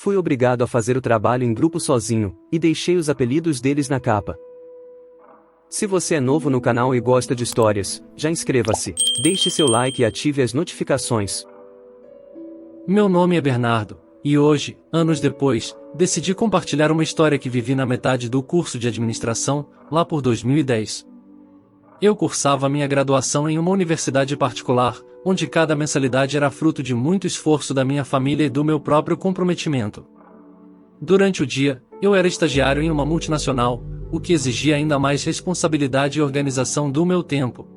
Fui obrigado a fazer o trabalho em grupo sozinho, e deixei os apelidos deles na capa. Se você é novo no canal e gosta de histórias, já inscreva-se, deixe seu like e ative as notificações. Meu nome é Bernardo, e hoje, anos depois, decidi compartilhar uma história que vivi na metade do curso de administração, lá por 2010. Eu cursava minha graduação em uma universidade particular, onde cada mensalidade era fruto de muito esforço da minha família e do meu próprio comprometimento. Durante o dia, eu era estagiário em uma multinacional, o que exigia ainda mais responsabilidade e organização do meu tempo.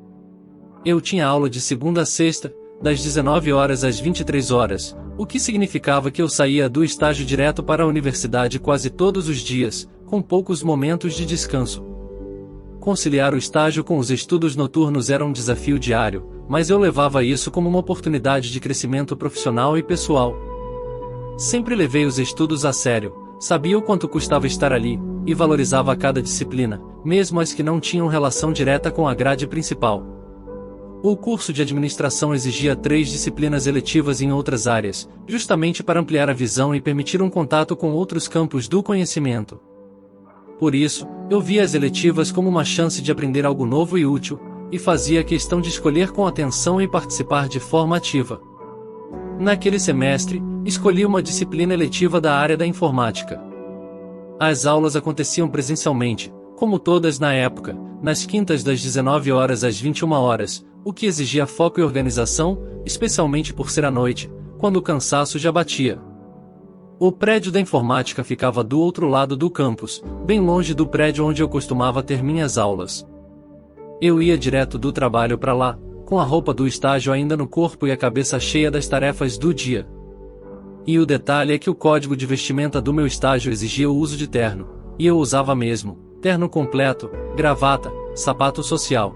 Eu tinha aula de segunda a sexta, das 19 horas às 23 horas, o que significava que eu saía do estágio direto para a universidade quase todos os dias, com poucos momentos de descanso. Conciliar o estágio com os estudos noturnos era um desafio diário, mas eu levava isso como uma oportunidade de crescimento profissional e pessoal. Sempre levei os estudos a sério, sabia o quanto custava estar ali, e valorizava cada disciplina, mesmo as que não tinham relação direta com a grade principal. O curso de administração exigia 3 disciplinas eletivas em outras áreas, justamente para ampliar a visão e permitir um contato com outros campos do conhecimento. Por isso, eu via as eletivas como uma chance de aprender algo novo e útil, e fazia questão de escolher com atenção e participar de forma ativa. Naquele semestre, escolhi uma disciplina eletiva da área da informática. As aulas aconteciam presencialmente, como todas na época, nas quintas das 19 horas às 21 horas, o que exigia foco e organização, especialmente por ser à noite, quando o cansaço já batia. O prédio da informática ficava do outro lado do campus, bem longe do prédio onde eu costumava ter minhas aulas. Eu ia direto do trabalho para lá, com a roupa do estágio ainda no corpo e a cabeça cheia das tarefas do dia. E o detalhe é que o código de vestimenta do meu estágio exigia o uso de terno, e eu usava mesmo, terno completo, gravata, sapato social.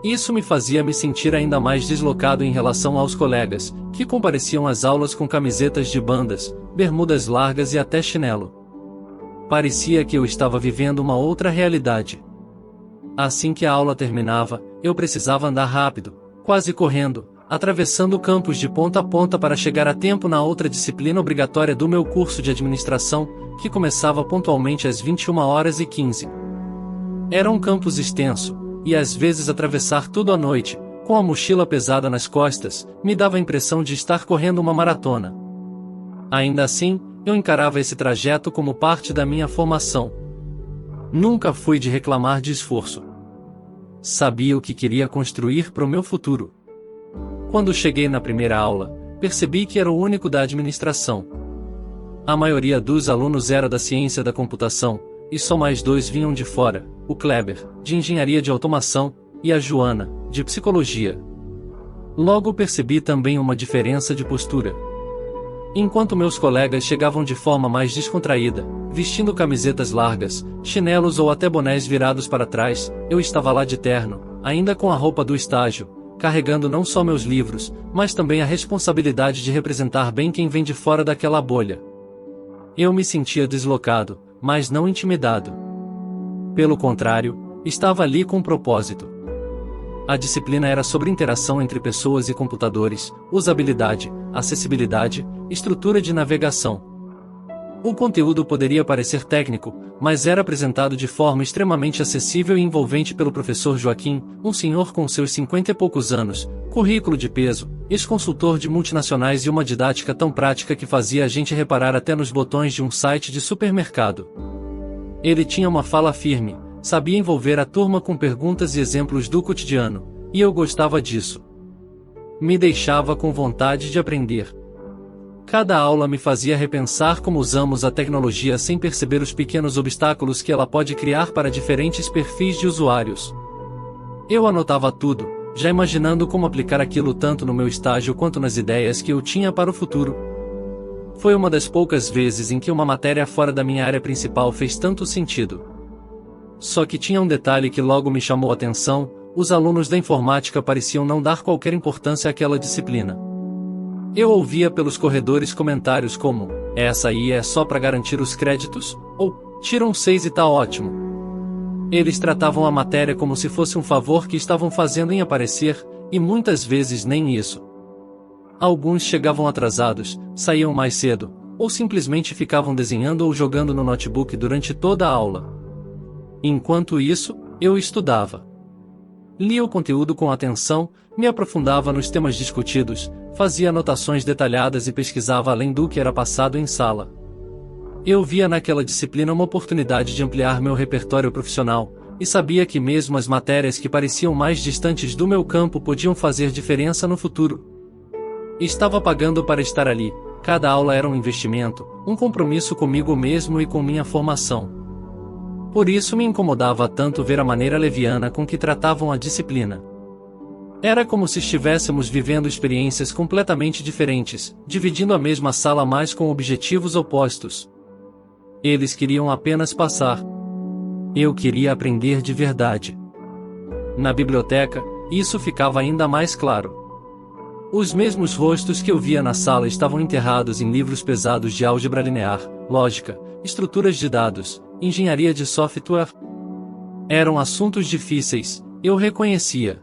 Isso me fazia me sentir ainda mais deslocado em relação aos colegas, que compareciam às aulas com camisetas de bandas, bermudas largas e até chinelo. Parecia que eu estava vivendo uma outra realidade. Assim que a aula terminava, eu precisava andar rápido, quase correndo, atravessando campos de ponta a ponta para chegar a tempo na outra disciplina obrigatória do meu curso de administração, que começava pontualmente às 21h15. Era um campus extenso, e às vezes atravessar tudo à noite, com a mochila pesada nas costas, me dava a impressão de estar correndo uma maratona. Ainda assim, eu encarava esse trajeto como parte da minha formação. Nunca fui de reclamar de esforço. Sabia o que queria construir para o meu futuro. Quando cheguei na primeira aula, percebi que era o único da administração. A maioria dos alunos era da ciência da computação, e só mais 2 vinham de fora, o Kleber, de engenharia de automação, e a Joana, de psicologia. Logo percebi também uma diferença de postura. Enquanto meus colegas chegavam de forma mais descontraída, vestindo camisetas largas, chinelos ou até bonés virados para trás, eu estava lá de terno, ainda com a roupa do estágio, carregando não só meus livros, mas também a responsabilidade de representar bem quem vem de fora daquela bolha. Eu me sentia deslocado, mas não intimidado. Pelo contrário, estava ali com um propósito. A disciplina era sobre interação entre pessoas e computadores, usabilidade, acessibilidade, estrutura de navegação. O conteúdo poderia parecer técnico, mas era apresentado de forma extremamente acessível e envolvente pelo professor Joaquim, um senhor com seus 50 e poucos anos, currículo de peso, ex-consultor de multinacionais e uma didática tão prática que fazia a gente reparar até nos botões de um site de supermercado. Ele tinha uma fala firme, sabia envolver a turma com perguntas e exemplos do cotidiano, e eu gostava disso. Me deixava com vontade de aprender. Cada aula me fazia repensar como usamos a tecnologia sem perceber os pequenos obstáculos que ela pode criar para diferentes perfis de usuários. Eu anotava tudo, já imaginando como aplicar aquilo tanto no meu estágio quanto nas ideias que eu tinha para o futuro. Foi uma das poucas vezes em que uma matéria fora da minha área principal fez tanto sentido. Só que tinha um detalhe que logo me chamou a atenção: os alunos da informática pareciam não dar qualquer importância àquela disciplina. Eu ouvia pelos corredores comentários como: essa aí é só para garantir os créditos, ou tiram 6 e tá ótimo. Eles tratavam a matéria como se fosse um favor que estavam fazendo em aparecer, e muitas vezes nem isso. Alguns chegavam atrasados, saíam mais cedo, ou simplesmente ficavam desenhando ou jogando no notebook durante toda a aula. Enquanto isso, eu estudava. Lia o conteúdo com atenção, me aprofundava nos temas discutidos, fazia anotações detalhadas e pesquisava além do que era passado em sala. Eu via naquela disciplina uma oportunidade de ampliar meu repertório profissional, e sabia que mesmo as matérias que pareciam mais distantes do meu campo podiam fazer diferença no futuro. Estava pagando para estar ali, cada aula era um investimento, um compromisso comigo mesmo e com minha formação. Por isso me incomodava tanto ver a maneira leviana com que tratavam a disciplina. Era como se estivéssemos vivendo experiências completamente diferentes, dividindo a mesma sala mas com objetivos opostos. Eles queriam apenas passar. Eu queria aprender de verdade. Na biblioteca, isso ficava ainda mais claro. Os mesmos rostos que eu via na sala estavam enterrados em livros pesados de álgebra linear, lógica, estruturas de dados, engenharia de software. Eram assuntos difíceis, eu reconhecia.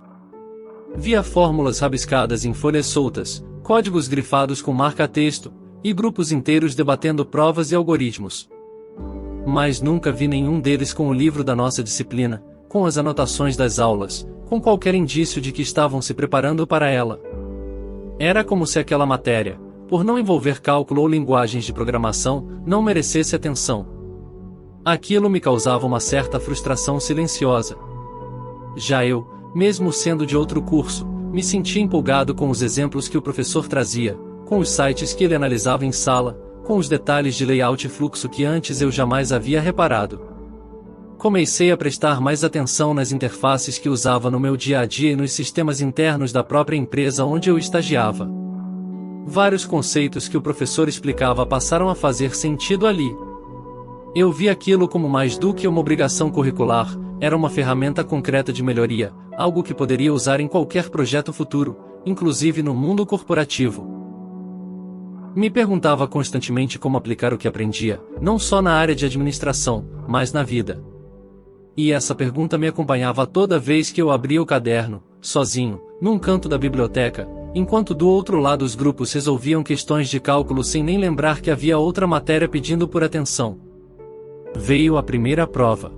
Via fórmulas rabiscadas em folhas soltas, códigos grifados com marca-texto, e grupos inteiros debatendo provas e algoritmos. Mas nunca vi nenhum deles com o livro da nossa disciplina, com as anotações das aulas, com qualquer indício de que estavam se preparando para ela. Era como se aquela matéria, por não envolver cálculo ou linguagens de programação, não merecesse atenção. Aquilo me causava uma certa frustração silenciosa. Já eu, mesmo sendo de outro curso, me sentia empolgado com os exemplos que o professor trazia, com os sites que ele analisava em sala, com os detalhes de layout e fluxo que antes eu jamais havia reparado. Comecei a prestar mais atenção nas interfaces que usava no meu dia a dia e nos sistemas internos da própria empresa onde eu estagiava. Vários conceitos que o professor explicava passaram a fazer sentido ali. Eu vi aquilo como mais do que uma obrigação curricular, era uma ferramenta concreta de melhoria, algo que poderia usar em qualquer projeto futuro, inclusive no mundo corporativo. Me perguntava constantemente como aplicar o que aprendia, não só na área de administração, mas na vida. E essa pergunta me acompanhava toda vez que eu abria o caderno, sozinho, num canto da biblioteca, enquanto do outro lado os grupos resolviam questões de cálculo sem nem lembrar que havia outra matéria pedindo por atenção. Veio a primeira prova.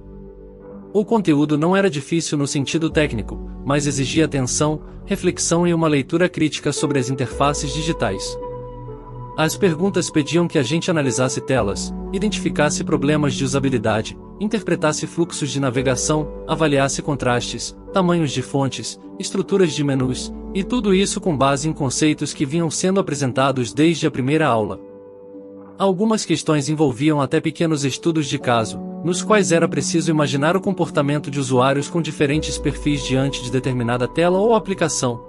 O conteúdo não era difícil no sentido técnico, mas exigia atenção, reflexão e uma leitura crítica sobre as interfaces digitais. As perguntas pediam que a gente analisasse telas, identificasse problemas de usabilidade, interpretasse fluxos de navegação, avaliasse contrastes, tamanhos de fontes, estruturas de menus, e tudo isso com base em conceitos que vinham sendo apresentados desde a primeira aula. Algumas questões envolviam até pequenos estudos de caso, nos quais era preciso imaginar o comportamento de usuários com diferentes perfis diante de determinada tela ou aplicação.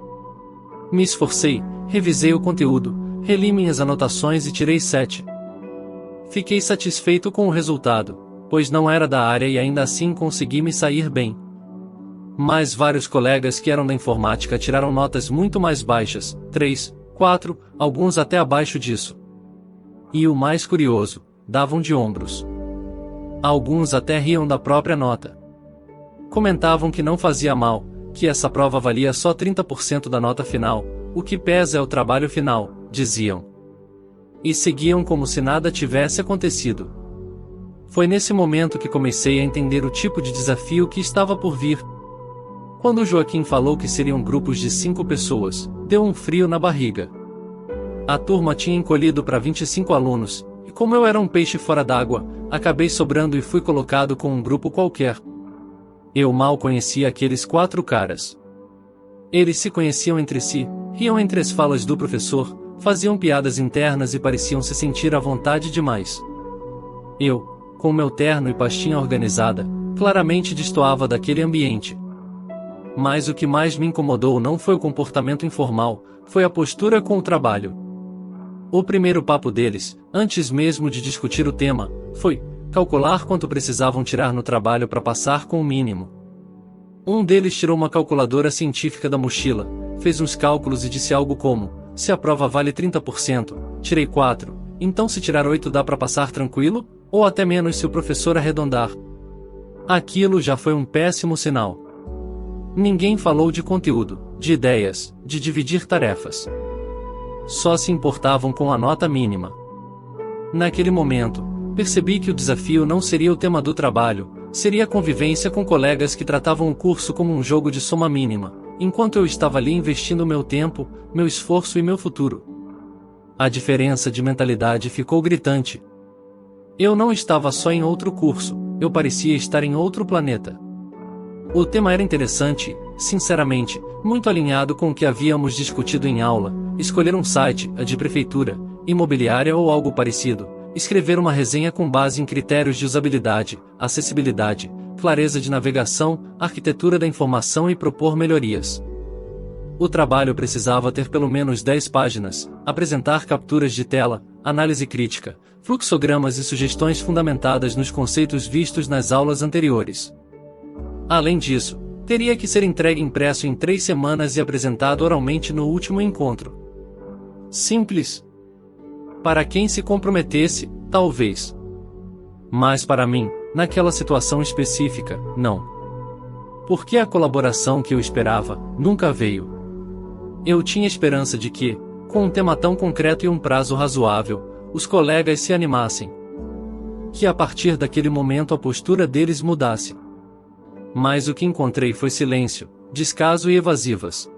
Me esforcei, revisei o conteúdo, reli minhas anotações e tirei 7. Fiquei satisfeito com o resultado, pois não era da área e ainda assim consegui me sair bem. Mas vários colegas que eram da informática tiraram notas muito mais baixas, 3, 4, alguns até abaixo disso. E o mais curioso, davam de ombros. Alguns até riam da própria nota. Comentavam que não fazia mal, que essa prova valia só 30% da nota final, o que pesa é o trabalho final, diziam. E seguiam como se nada tivesse acontecido. Foi nesse momento que comecei a entender o tipo de desafio que estava por vir. Quando o Joaquim falou que seriam grupos de 5 pessoas, deu um frio na barriga. A turma tinha encolhido para 25 alunos, e como eu era um peixe fora d'água, acabei sobrando e fui colocado com um grupo qualquer. Eu mal conhecia aqueles 4 caras. Eles se conheciam entre si, riam entre as falas do professor, faziam piadas internas e pareciam se sentir à vontade demais. Eu, com meu terno e pastinha organizada, claramente destoava daquele ambiente. Mas o que mais me incomodou não foi o comportamento informal, foi a postura com o trabalho. O primeiro papo deles, antes mesmo de discutir o tema, foi calcular quanto precisavam tirar no trabalho para passar com o mínimo. Um deles tirou uma calculadora científica da mochila, fez uns cálculos e disse algo como: se a prova vale 30%, tirei 4, então se tirar 8 dá para passar tranquilo, ou até menos se o professor arredondar. Aquilo já foi um péssimo sinal. Ninguém falou de conteúdo, de ideias, de dividir tarefas. Só se importavam com a nota mínima. Naquele momento, percebi que o desafio não seria o tema do trabalho, seria a convivência com colegas que tratavam o curso como um jogo de soma mínima, enquanto eu estava ali investindo meu tempo, meu esforço e meu futuro. A diferença de mentalidade ficou gritante. Eu não estava só em outro curso, eu parecia estar em outro planeta. O tema era interessante, sinceramente, muito alinhado com o que havíamos discutido em aula: escolher um site, a de prefeitura, imobiliária ou algo parecido, escrever uma resenha com base em critérios de usabilidade, acessibilidade, clareza de navegação, arquitetura da informação e propor melhorias. O trabalho precisava ter pelo menos 10 páginas, apresentar capturas de tela, análise crítica, fluxogramas e sugestões fundamentadas nos conceitos vistos nas aulas anteriores. Além disso, teria que ser entregue impresso em 3 semanas e apresentado oralmente no último encontro. Simples. Para quem se comprometesse, talvez. Mas para mim, naquela situação específica, não. Porque a colaboração que eu esperava nunca veio. Eu tinha esperança de que, com um tema tão concreto e um prazo razoável, os colegas se animassem. Que a partir daquele momento a postura deles mudasse. Mas o que encontrei foi silêncio, descaso e evasivas.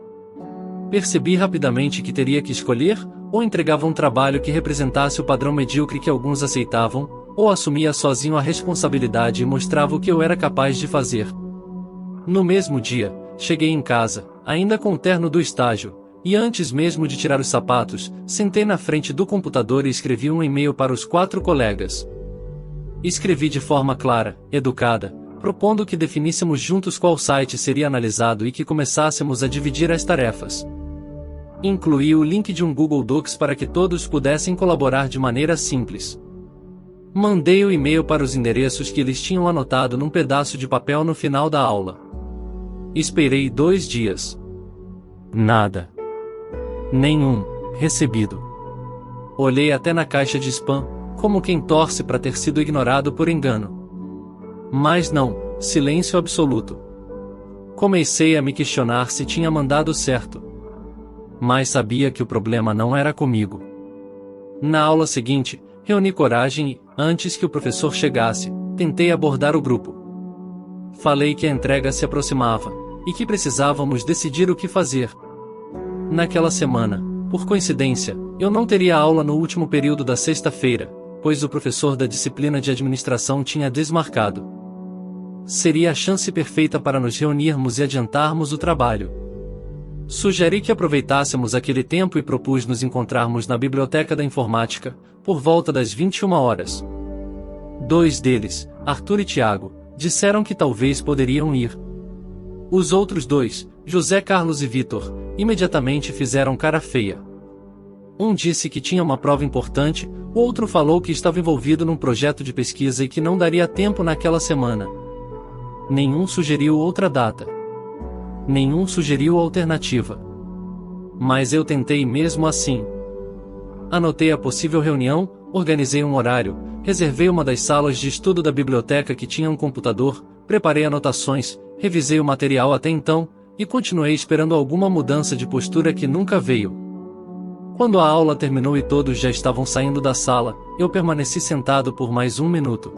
Percebi rapidamente que teria que escolher: ou entregava um trabalho que representasse o padrão medíocre que alguns aceitavam, ou assumia sozinho a responsabilidade e mostrava o que eu era capaz de fazer. No mesmo dia, cheguei em casa, ainda com o terno do estágio, e antes mesmo de tirar os sapatos, sentei na frente do computador e escrevi um e-mail para os 4 colegas. Escrevi de forma clara, educada, propondo que definíssemos juntos qual site seria analisado e que começássemos a dividir as tarefas. Incluí o link de um Google Docs para que todos pudessem colaborar de maneira simples. Mandei o e-mail para os endereços que eles tinham anotado num pedaço de papel no final da aula. Esperei 2 dias. Nada. Nenhum recebido. Olhei até na caixa de spam, como quem torce para ter sido ignorado por engano. Mas não, silêncio absoluto. Comecei a me questionar se tinha mandado certo. Mas sabia que o problema não era comigo. Na aula seguinte, reuni coragem e, antes que o professor chegasse, tentei abordar o grupo. Falei que a entrega se aproximava, e que precisávamos decidir o que fazer. Naquela semana, por coincidência, eu não teria aula no último período da sexta-feira, pois o professor da disciplina de administração tinha desmarcado. Seria a chance perfeita para nos reunirmos e adiantarmos o trabalho. Sugeri que aproveitássemos aquele tempo e propus nos encontrarmos na biblioteca da informática, por volta das 21 horas. 2 deles, Arthur e Tiago, disseram que talvez poderiam ir. Os outros 2, José Carlos e Vitor, imediatamente fizeram cara feia. Um disse que tinha uma prova importante, o outro falou que estava envolvido num projeto de pesquisa e que não daria tempo naquela semana. Nenhum sugeriu outra data. Nenhum sugeriu alternativa. Mas eu tentei mesmo assim. Anotei a possível reunião, organizei um horário, reservei uma das salas de estudo da biblioteca que tinha um computador, preparei anotações, revisei o material até então, e continuei esperando alguma mudança de postura que nunca veio. Quando a aula terminou e todos já estavam saindo da sala, eu permaneci sentado por mais 1 minuto.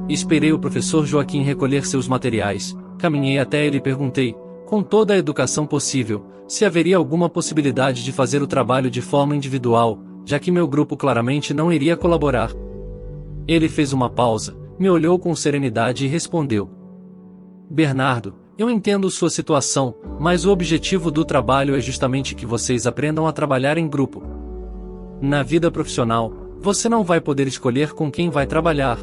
Esperei o professor Joaquim recolher seus materiais, caminhei até ele e perguntei, com toda a educação possível, se haveria alguma possibilidade de fazer o trabalho de forma individual, já que meu grupo claramente não iria colaborar. Ele fez uma pausa, me olhou com serenidade e respondeu: Bernardo, eu entendo sua situação, mas o objetivo do trabalho é justamente que vocês aprendam a trabalhar em grupo. Na vida profissional, você não vai poder escolher com quem vai trabalhar.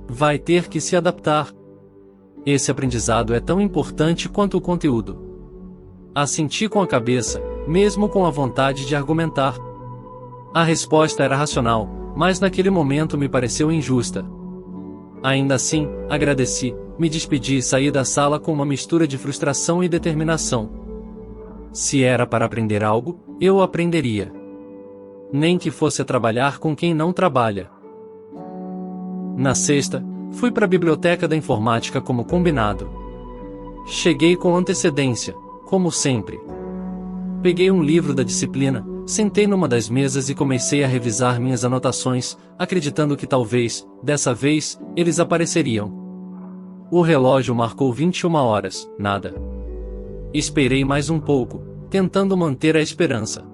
Vai ter que se adaptar. Esse aprendizado é tão importante quanto o conteúdo. Assenti com a cabeça, mesmo com a vontade de argumentar. A resposta era racional, mas naquele momento me pareceu injusta. Ainda assim, agradeci, me despedi e saí da sala com uma mistura de frustração e determinação. Se era para aprender algo, eu aprenderia. Nem que fosse a trabalhar com quem não trabalha. Na sexta, fui para a biblioteca da informática como combinado. Cheguei com antecedência, como sempre. Peguei um livro da disciplina, Sentei numa das mesas e comecei a revisar minhas anotações, acreditando que talvez, dessa vez, eles apareceriam. O relógio marcou 21 horas, nada. Esperei mais um pouco, tentando manter a esperança.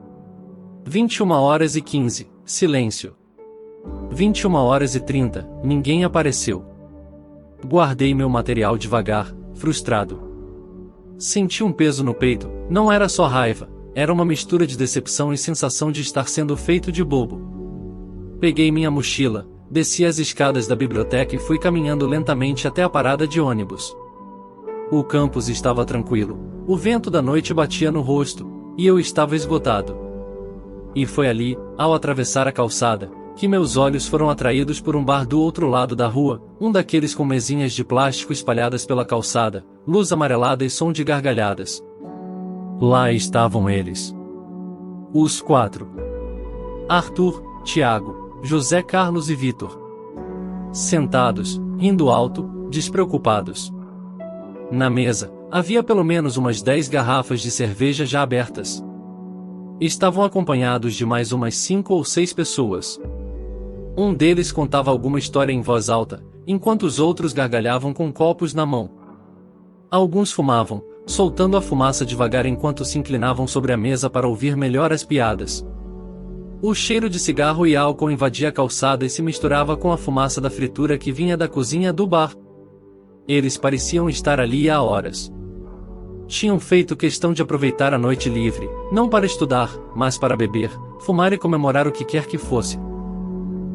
21 horas e 15, silêncio. 21 horas e 30, ninguém apareceu. Guardei meu material devagar, frustrado. Senti um peso no peito, não era só raiva, era uma mistura de decepção e sensação de estar sendo feito de bobo. Peguei minha mochila, desci as escadas da biblioteca e fui caminhando lentamente até a parada de ônibus. O campus estava tranquilo, o vento da noite batia no rosto, e eu estava esgotado. E foi ali, ao atravessar a calçada, que meus olhos foram atraídos por um bar do outro lado da rua, um daqueles com mesinhas de plástico espalhadas pela calçada, luz amarelada e som de gargalhadas. Lá estavam eles. Os 4. Arthur, Tiago, José Carlos e Vitor. Sentados, rindo alto, despreocupados. Na mesa, havia pelo menos umas 10 garrafas de cerveja já abertas. Estavam acompanhados de mais umas 5 ou 6 pessoas. Um deles contava alguma história em voz alta, enquanto os outros gargalhavam com copos na mão. Alguns fumavam, soltando a fumaça devagar enquanto se inclinavam sobre a mesa para ouvir melhor as piadas. O cheiro de cigarro e álcool invadia a calçada e se misturava com a fumaça da fritura que vinha da cozinha do bar. Eles pareciam estar ali há horas. Tinham feito questão de aproveitar a noite livre, não para estudar, mas para beber, fumar e comemorar o que quer que fosse.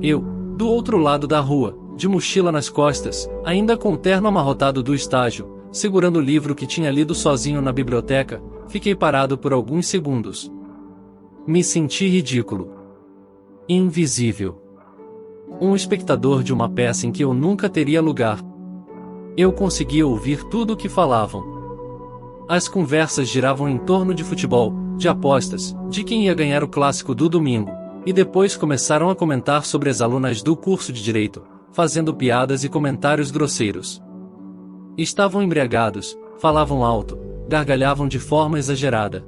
Eu, do outro lado da rua, de mochila nas costas, ainda com o terno amarrotado do estágio, segurando o livro que tinha lido sozinho na biblioteca, fiquei parado por alguns segundos. Me senti ridículo. Invisível. Um espectador de uma peça em que eu nunca teria lugar. Eu conseguia ouvir tudo o que falavam. As conversas giravam em torno de futebol, de apostas, de quem ia ganhar o clássico do domingo, e depois começaram a comentar sobre as alunas do curso de Direito, fazendo piadas e comentários grosseiros. Estavam embriagados, falavam alto, gargalhavam de forma exagerada.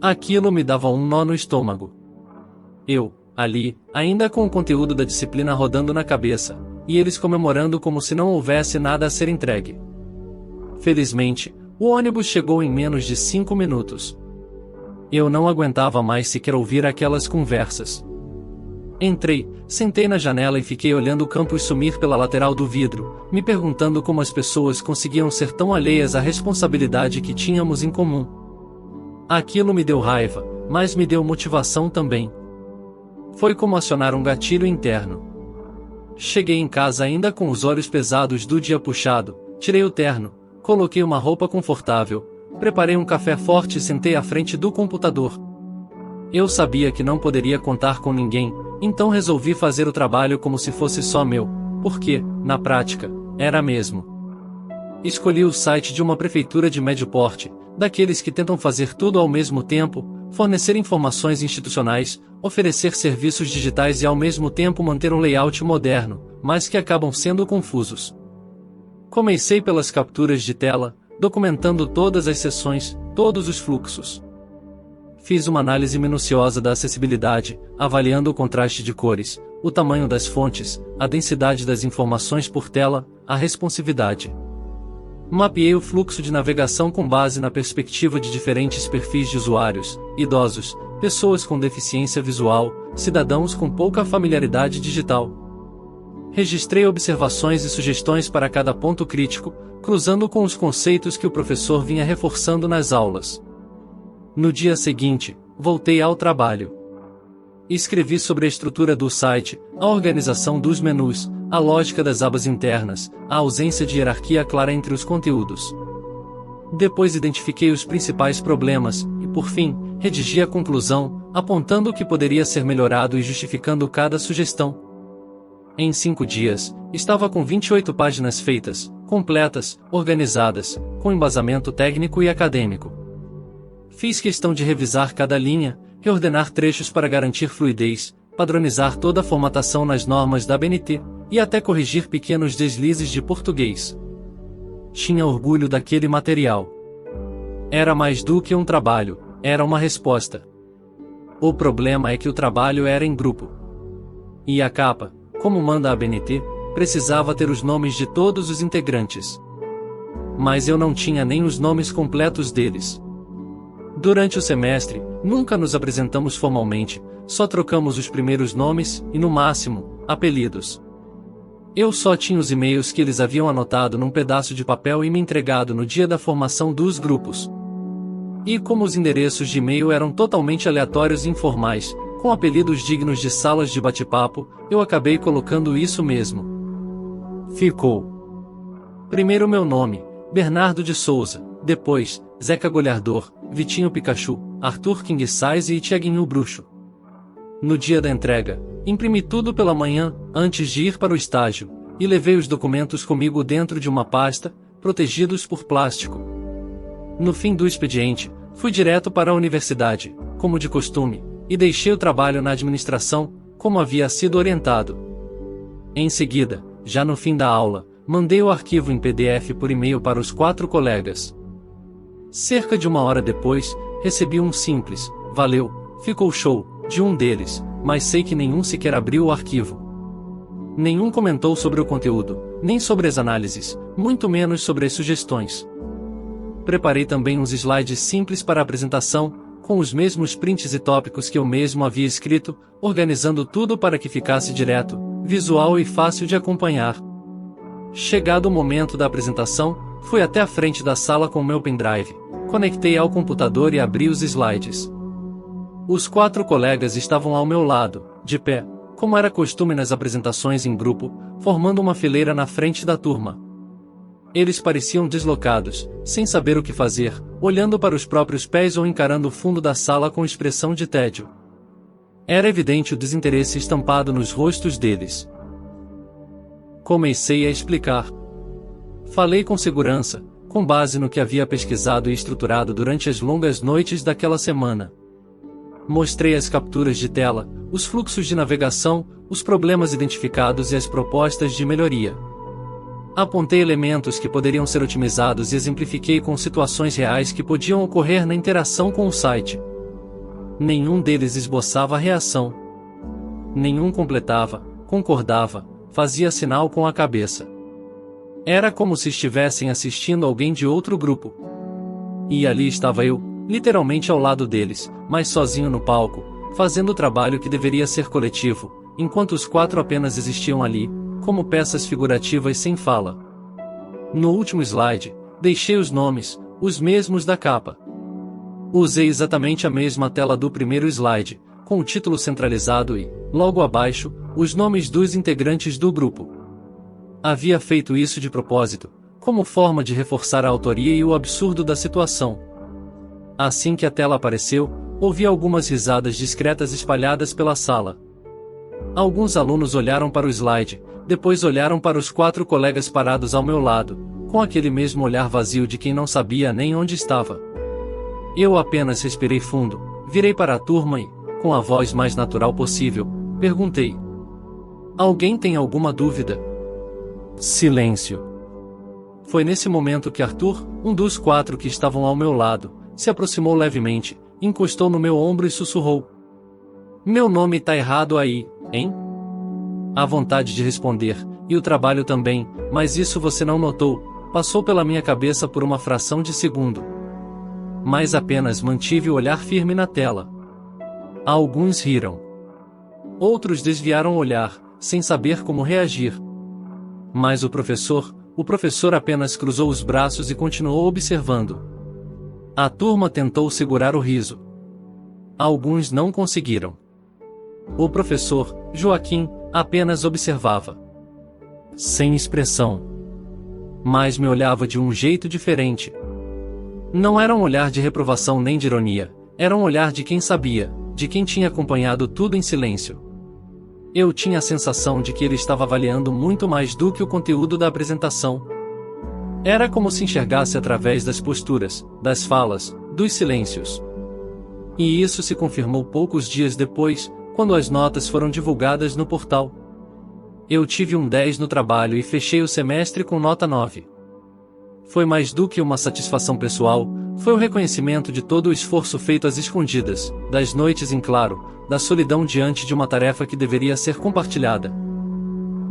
Aquilo me dava um nó no estômago. Eu, ali, ainda com o conteúdo da disciplina rodando na cabeça, e eles comemorando como se não houvesse nada a ser entregue. Felizmente, o ônibus chegou em menos de 5 minutos. Eu não aguentava mais sequer ouvir aquelas conversas. Entrei, sentei na janela e fiquei olhando o campus sumir pela lateral do vidro, me perguntando como as pessoas conseguiam ser tão alheias à responsabilidade que tínhamos em comum. Aquilo me deu raiva, mas me deu motivação também. Foi como acionar um gatilho interno. Cheguei em casa ainda com os olhos pesados do dia puxado, tirei o terno, coloquei uma roupa confortável, preparei um café forte e sentei à frente do computador. Eu sabia que não poderia contar com ninguém, então resolvi fazer o trabalho como se fosse só meu, porque, na prática, era mesmo. Escolhi o site de uma prefeitura de médio porte, daqueles que tentam fazer tudo ao mesmo tempo, fornecer informações institucionais, oferecer serviços digitais e ao mesmo tempo manter um layout moderno, mas que acabam sendo confusos. Comecei pelas capturas de tela, documentando todas as seções, todos os fluxos. Fiz uma análise minuciosa da acessibilidade, avaliando o contraste de cores, o tamanho das fontes, a densidade das informações por tela, a responsividade. Mapeei o fluxo de navegação com base na perspectiva de diferentes perfis de usuários, idosos, pessoas com deficiência visual, cidadãos com pouca familiaridade digital. Registrei observações e sugestões para cada ponto crítico, cruzando com os conceitos que o professor vinha reforçando nas aulas. No dia seguinte, voltei ao trabalho. Escrevi sobre a estrutura do site, a organização dos menus, a lógica das abas internas, a ausência de hierarquia clara entre os conteúdos. Depois identifiquei os principais problemas, e por fim, redigi a conclusão, apontando o que poderia ser melhorado e justificando cada sugestão. Em 5 dias, estava com 28 páginas feitas, completas, organizadas, com embasamento técnico e acadêmico. Fiz questão de revisar cada linha, reordenar trechos para garantir fluidez, padronizar toda a formatação nas normas da ABNT, e até corrigir pequenos deslizes de português. Tinha orgulho daquele material. Era mais do que um trabalho, era uma resposta. O problema é que o trabalho era em grupo. E a capa, como manda a ABNT, precisava ter os nomes de todos os integrantes. Mas eu não tinha nem os nomes completos deles. Durante o semestre, nunca nos apresentamos formalmente, só trocamos os primeiros nomes e, no máximo, apelidos. Eu só tinha os e-mails que eles haviam anotado num pedaço de papel e me entregado no dia da formação dos grupos. E como os endereços de e-mail eram totalmente aleatórios e informais, com apelidos dignos de salas de bate-papo, eu acabei colocando isso mesmo. Ficou. Primeiro meu nome, Bernardo de Souza, depois, Zeca Golhardor, Vitinho Pikachu, Arthur King Size e Tiaguinho Bruxo. No dia da entrega, imprimi tudo pela manhã, antes de ir para o estágio, e levei os documentos comigo dentro de uma pasta, protegidos por plástico. No fim do expediente, fui direto para a universidade, como de costume, e deixei o trabalho na administração, como havia sido orientado. Em seguida, já no fim da aula, mandei o arquivo em PDF por e-mail para os 4 colegas. Cerca de 1 hora depois, recebi um simples, valeu, ficou show, de um deles, mas sei que nenhum sequer abriu o arquivo. Nenhum comentou sobre o conteúdo, nem sobre as análises, muito menos sobre as sugestões. Preparei também uns slides simples para a apresentação, com os mesmos prints e tópicos que eu mesmo havia escrito, organizando tudo para que ficasse direto, visual e fácil de acompanhar. Chegado o momento da apresentação, fui até a frente da sala com o meu pendrive, conectei ao computador e abri os slides. Os 4 colegas estavam ao meu lado, de pé, como era costume nas apresentações em grupo, formando uma fileira na frente da turma. Eles pareciam deslocados, sem saber o que fazer, olhando para os próprios pés ou encarando o fundo da sala com expressão de tédio. Era evidente o desinteresse estampado nos rostos deles. Comecei a explicar. Falei com segurança, com base no que havia pesquisado e estruturado durante as longas noites daquela semana. Mostrei as capturas de tela, os fluxos de navegação, os problemas identificados e as propostas de melhoria. Apontei elementos que poderiam ser otimizados e exemplifiquei com situações reais que podiam ocorrer na interação com o site. Nenhum deles esboçava reação. Nenhum completava, concordava, fazia sinal com a cabeça. Era como se estivessem assistindo alguém de outro grupo. E ali estava eu, literalmente ao lado deles, mas sozinho no palco, fazendo o trabalho que deveria ser coletivo, enquanto os 4 apenas existiam ali, como peças figurativas sem fala. No último slide, deixei os nomes, os mesmos da capa. Usei exatamente a mesma tela do primeiro slide, com o título centralizado e, logo abaixo, os nomes dos integrantes do grupo. Havia feito isso de propósito, como forma de reforçar a autoria e o absurdo da situação. Assim que a tela apareceu, ouvi algumas risadas discretas espalhadas pela sala. Alguns alunos olharam para o slide, depois olharam para os 4 colegas parados ao meu lado, com aquele mesmo olhar vazio de quem não sabia nem onde estava. Eu apenas respirei fundo, virei para a turma e, com a voz mais natural possível, perguntei: alguém tem alguma dúvida? Silêncio. Foi nesse momento que Arthur, um dos 4 que estavam ao meu lado, se aproximou levemente, encostou no meu ombro e sussurrou: meu nome tá errado aí, hein? A vontade de responder, e o trabalho também, mas isso você não notou, passou pela minha cabeça por uma fração de segundo. Mas apenas mantive o olhar firme na tela. Alguns riram. Outros desviaram o olhar, sem saber como reagir. Mas o professor apenas cruzou os braços e continuou observando. A turma tentou segurar o riso. Alguns não conseguiram. O professor, Joaquim, apenas observava. Sem expressão. Mas me olhava de um jeito diferente. Não era um olhar de reprovação nem de ironia, era um olhar de quem sabia, de quem tinha acompanhado tudo em silêncio. Eu tinha a sensação de que ele estava avaliando muito mais do que o conteúdo da apresentação. Era como se enxergasse através das posturas, das falas, dos silêncios. E isso se confirmou poucos dias depois, quando as notas foram divulgadas no portal. Eu tive um 10 no trabalho e fechei o semestre com nota 9. Foi mais do que uma satisfação pessoal, Foi o reconhecimento de todo o esforço feito às escondidas, das noites em claro, da solidão diante de uma tarefa que deveria ser compartilhada.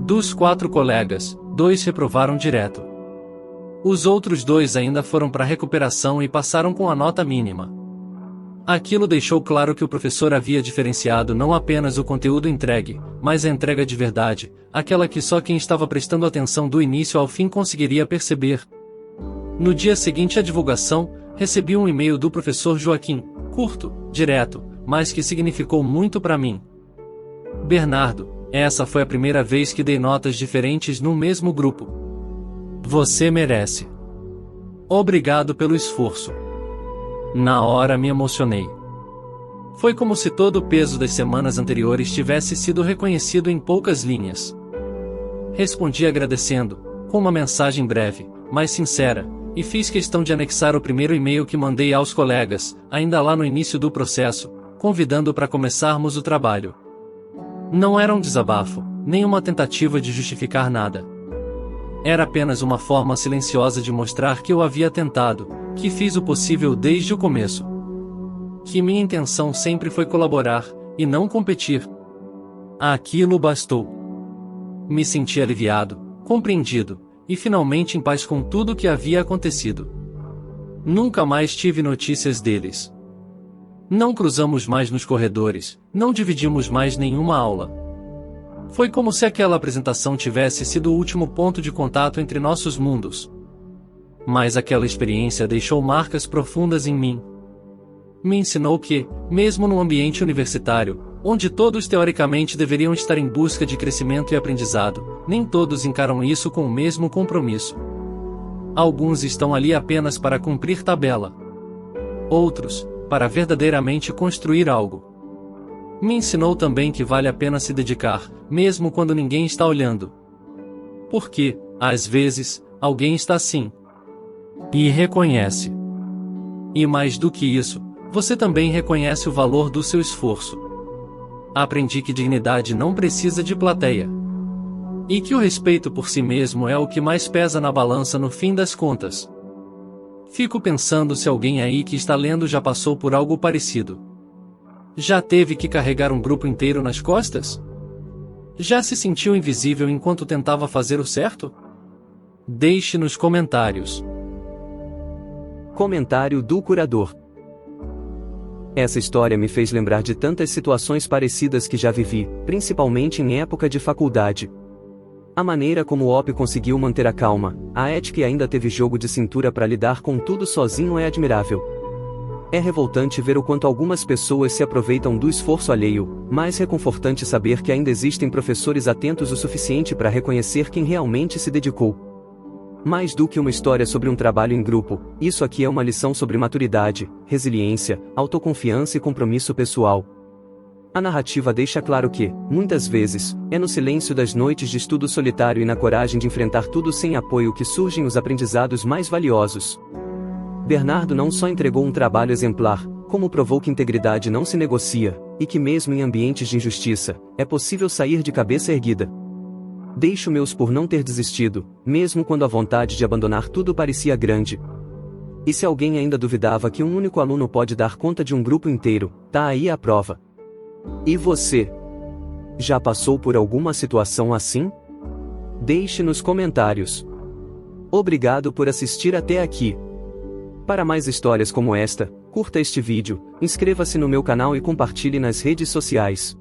Dos 4 colegas, 2 reprovaram direto. Os outros 2 ainda foram para a recuperação e passaram com a nota mínima. Aquilo deixou claro que o professor havia diferenciado não apenas o conteúdo entregue, mas a entrega de verdade, aquela que só quem estava prestando atenção do início ao fim conseguiria perceber. No dia seguinte à divulgação, recebi um e-mail do professor Joaquim, curto, direto, mas que significou muito para mim. Bernardo, essa foi a primeira vez que dei notas diferentes no mesmo grupo. Você merece. Obrigado pelo esforço. Na hora me emocionei. Foi como se todo o peso das semanas anteriores tivesse sido reconhecido em poucas linhas. Respondi agradecendo, com uma mensagem breve, mas sincera, e fiz questão de anexar o primeiro e-mail que mandei aos colegas, ainda lá no início do processo, convidando para começarmos o trabalho. Não era um desabafo, nem uma tentativa de justificar nada. Era apenas uma forma silenciosa de mostrar que eu havia tentado, que fiz o possível desde o começo. Que minha intenção sempre foi colaborar, e não competir. Aquilo bastou. Me senti aliviado, compreendido, e finalmente em paz com tudo o que havia acontecido. Nunca mais tive notícias deles. Não cruzamos mais nos corredores, não dividimos mais nenhuma aula. Foi como se aquela apresentação tivesse sido o último ponto de contato entre nossos mundos. Mas aquela experiência deixou marcas profundas em mim. Me ensinou que, mesmo no ambiente universitário, onde todos teoricamente deveriam estar em busca de crescimento e aprendizado, nem todos encaram isso com o mesmo compromisso. Alguns estão ali apenas para cumprir tabela. Outros, para verdadeiramente construir algo. Me ensinou também que vale a pena se dedicar, mesmo quando ninguém está olhando. Porque, às vezes, alguém está sim. E reconhece. E mais do que isso, você também reconhece o valor do seu esforço. Aprendi que dignidade não precisa de plateia. E que o respeito por si mesmo é o que mais pesa na balança no fim das contas. Fico pensando se alguém aí que está lendo já passou por algo parecido. Já teve que carregar um grupo inteiro nas costas? Já se sentiu invisível enquanto tentava fazer o certo? Deixe nos comentários. Comentário do curador. Essa história me fez lembrar de tantas situações parecidas que já vivi, principalmente em época de faculdade. A maneira como o OP conseguiu manter a calma, a ética e ainda teve jogo de cintura para lidar com tudo sozinho é admirável. É revoltante ver o quanto algumas pessoas se aproveitam do esforço alheio, mas reconfortante saber que ainda existem professores atentos o suficiente para reconhecer quem realmente se dedicou. Mais do que uma história sobre um trabalho em grupo, isso aqui é uma lição sobre maturidade, resiliência, autoconfiança e compromisso pessoal. A narrativa deixa claro que, muitas vezes, é no silêncio das noites de estudo solitário e na coragem de enfrentar tudo sem apoio que surgem os aprendizados mais valiosos. Bernardo não só entregou um trabalho exemplar, como provou que integridade não se negocia, e que mesmo em ambientes de injustiça, é possível sair de cabeça erguida. Deixo meus por não ter desistido, mesmo quando a vontade de abandonar tudo parecia grande. E se alguém ainda duvidava que um único aluno pode dar conta de um grupo inteiro, tá aí a prova. E você? Já passou por alguma situação assim? Deixe nos comentários. Obrigado por assistir até aqui. Para mais histórias como esta, curta este vídeo, inscreva-se no meu canal e compartilhe nas redes sociais.